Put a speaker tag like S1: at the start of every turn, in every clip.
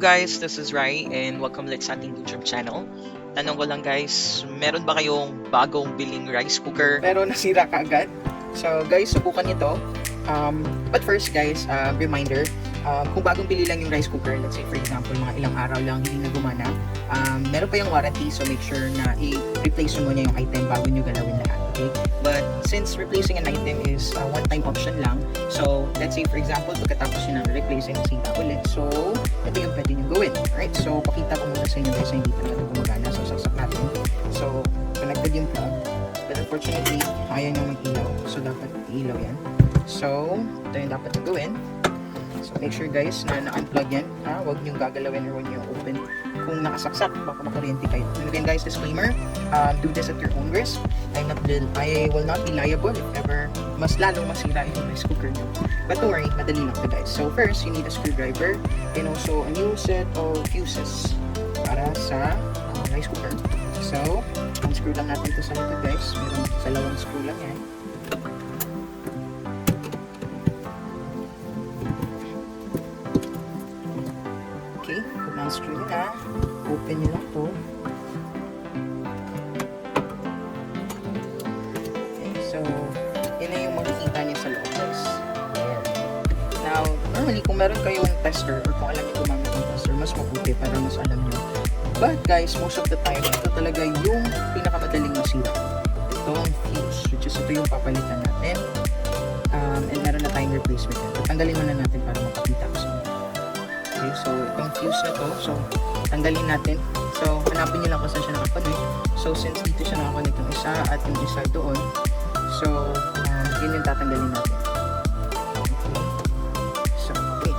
S1: guys, this is Rai and welcome ulit sa ating YouTube channel. Tanong ko lang guys, meron ba kayong bagong biling rice cooker?
S2: Pero nasira ka agad. So guys, subukan nyo to. But first guys, reminder, kung bagong bili lang yung rice cooker, let's say for example, mga ilang araw lang hindi na gumana, meron pa yung warranty, so make sure na i-replace mo niya yung item bago nyo galawin lahat, okay? But since replacing an item is a one-time option lang, so let's say for example, pagkatapos nyo na replace yung sira ulit, so ito yung pwede nyo gawin, right? So pakita ko muna sa inyo guys na hindi talaga gumagana, so saksak natin. So connected yung plug, but unfortunately, ayaw nyo mag-ilaw, so dapat i-ilaw yan. So ito yung dapat nyo gawin. So make sure guys na na-unplug yan, huwag nyo gagalawin or huwag nyo open kung nakasaksak, baka makuryente kayo. And again guys, disclaimer, do this at your own risk. I will not be liable if ever mas lalong masira yung rice cooker nyo. But don't worry, madali lang to guys. So first, you need a screwdriver and also a new set of fuses para sa rice cooker. So, unscrew lang natin ito sa likod guys. Meron dalawang screw lang yan. Okay, kung na-unscrew nyo na, open nyo lang to. Okay, so, yun na yung makikita niya sa loob guys. Now, normally kung meron kayong tester or kung alam nyo gumamit ng tester, mas mabuti para mas alam nyo. But guys, most of the time, ito talaga yung pinakamadaling masira. Itong fuse, which is ito yung papalitan natin. And meron na tayong replacement yan. Tanggalin muna natin para makakita ko sa inyo. Okay, so itong fuse na to, so tanggalin natin. So hanapin nyo lang kung saan siya nakakonect. So since dito siya nakakonect yung isa at yung isa doon, so yun yung tatanggalin natin. Okay. So okay.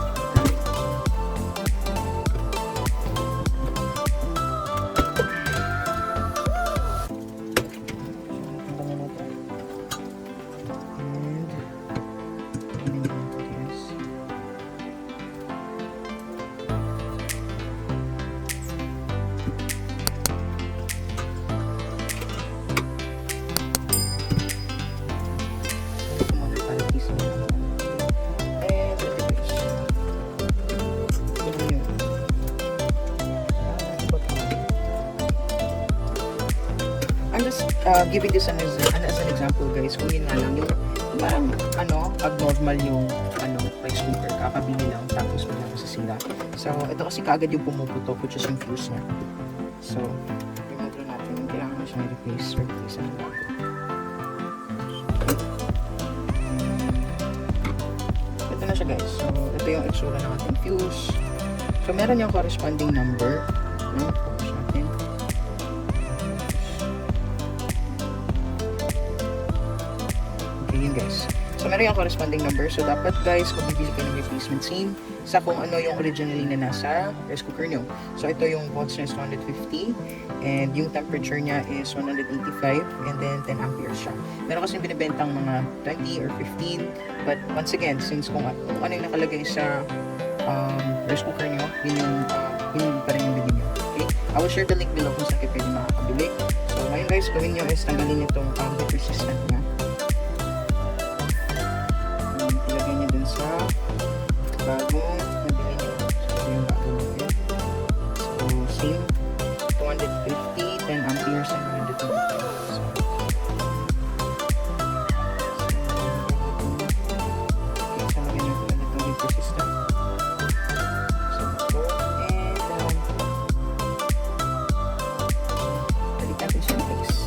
S2: I'm just giving this as an example guys, kung yun nga lang yung parang abnormal yung rice cooker, kakabili lang tapos bigla masasira. So ito kasi kaagad yung pumuputok, which is yung fuse niya. So remove na natin yung kailangan na siya i-replace or replace ang bago. Ito na siya guys, so ito yung itsura ng ating fuse. So meron yung corresponding number, no? Guys. So meron yung corresponding number. So dapat guys, kung bibili kayo ng replacement same sa kung ano yung originally na nasa rice cooker nyo. So ito yung volts niya is 150 and yung temperature niya is 185 and then 10 amperes siya. Meron kasi binibentang mga 20 or 15 but once again, since kung ano yung nakalagay sa rice cooker nyo, yun pa rin yung bilhin nyo. Okay? I will share the link below kung saan kayo pwede makakabili. So ngayon guys, gawin nyo is tanggalin nyo itong heat resistant nga. Sa bagong nabili nyo. So, ito yung bagong nabili. So, same 250, 10 amperes and 125. So, okay, so lagyan natin ulit itong heat resistant. So, ito. And, balik natin siya ng face.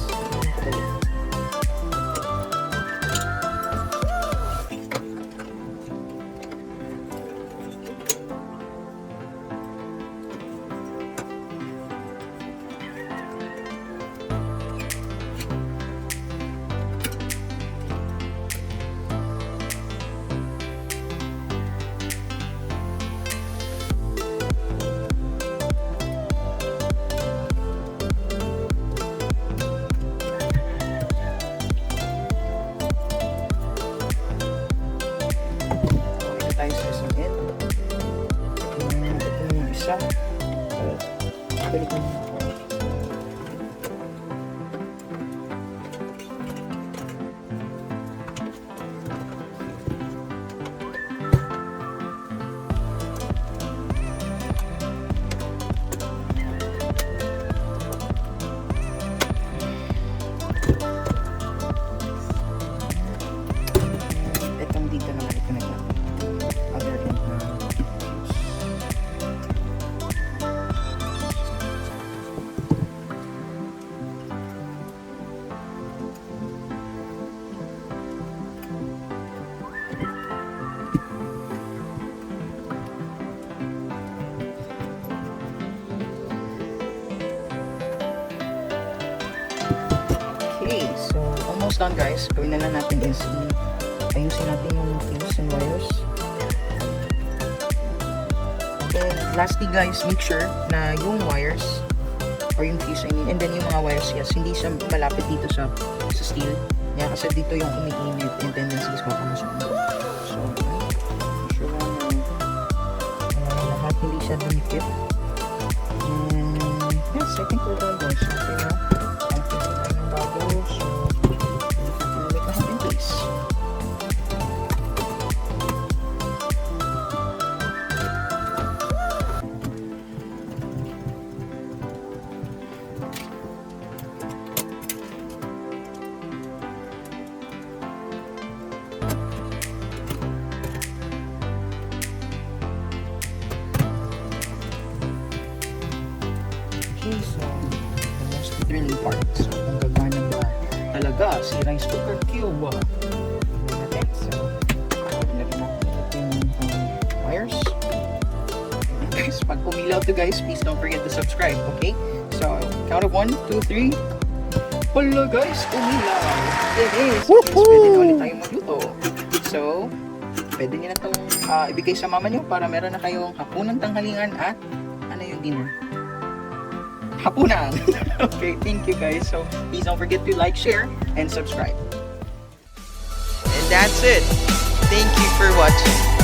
S2: Balik mo. almost done guys. Gawin na lang natin is ayusin natin yung fuse and wires. And lastly guys, make sure na yung wires or yung fuse I mean, and then yung mga wires, yes, hindi siya malapit dito sa steel. Yeah, kasi dito yung umiinit and tendencies makamusunog. So, make sure na lahat hindi siya dumikit. And yes, I think we're done guys. Okay na. Ang fuse na yung bago. So, ulit na in place. So, the most thrilling part. So, kung gagana ba talaga si rice cooker cube. Natin. So, ilagay natin yung wires. And guys, pag pumilaw to guys, please don't forget to subscribe, okay? So, count of 1, 2, 3. Hello guys, pumilaw! It is! Pwede na ulit tayong magluto. So, pwede nyo na itong ibigay sa mama nyo para meron na kayong hapunang tanghalingan at ano yung dinner? Hapunan. Okay, thank you guys. So please don't forget to like, share, and subscribe.
S1: And that's it. Thank you for watching.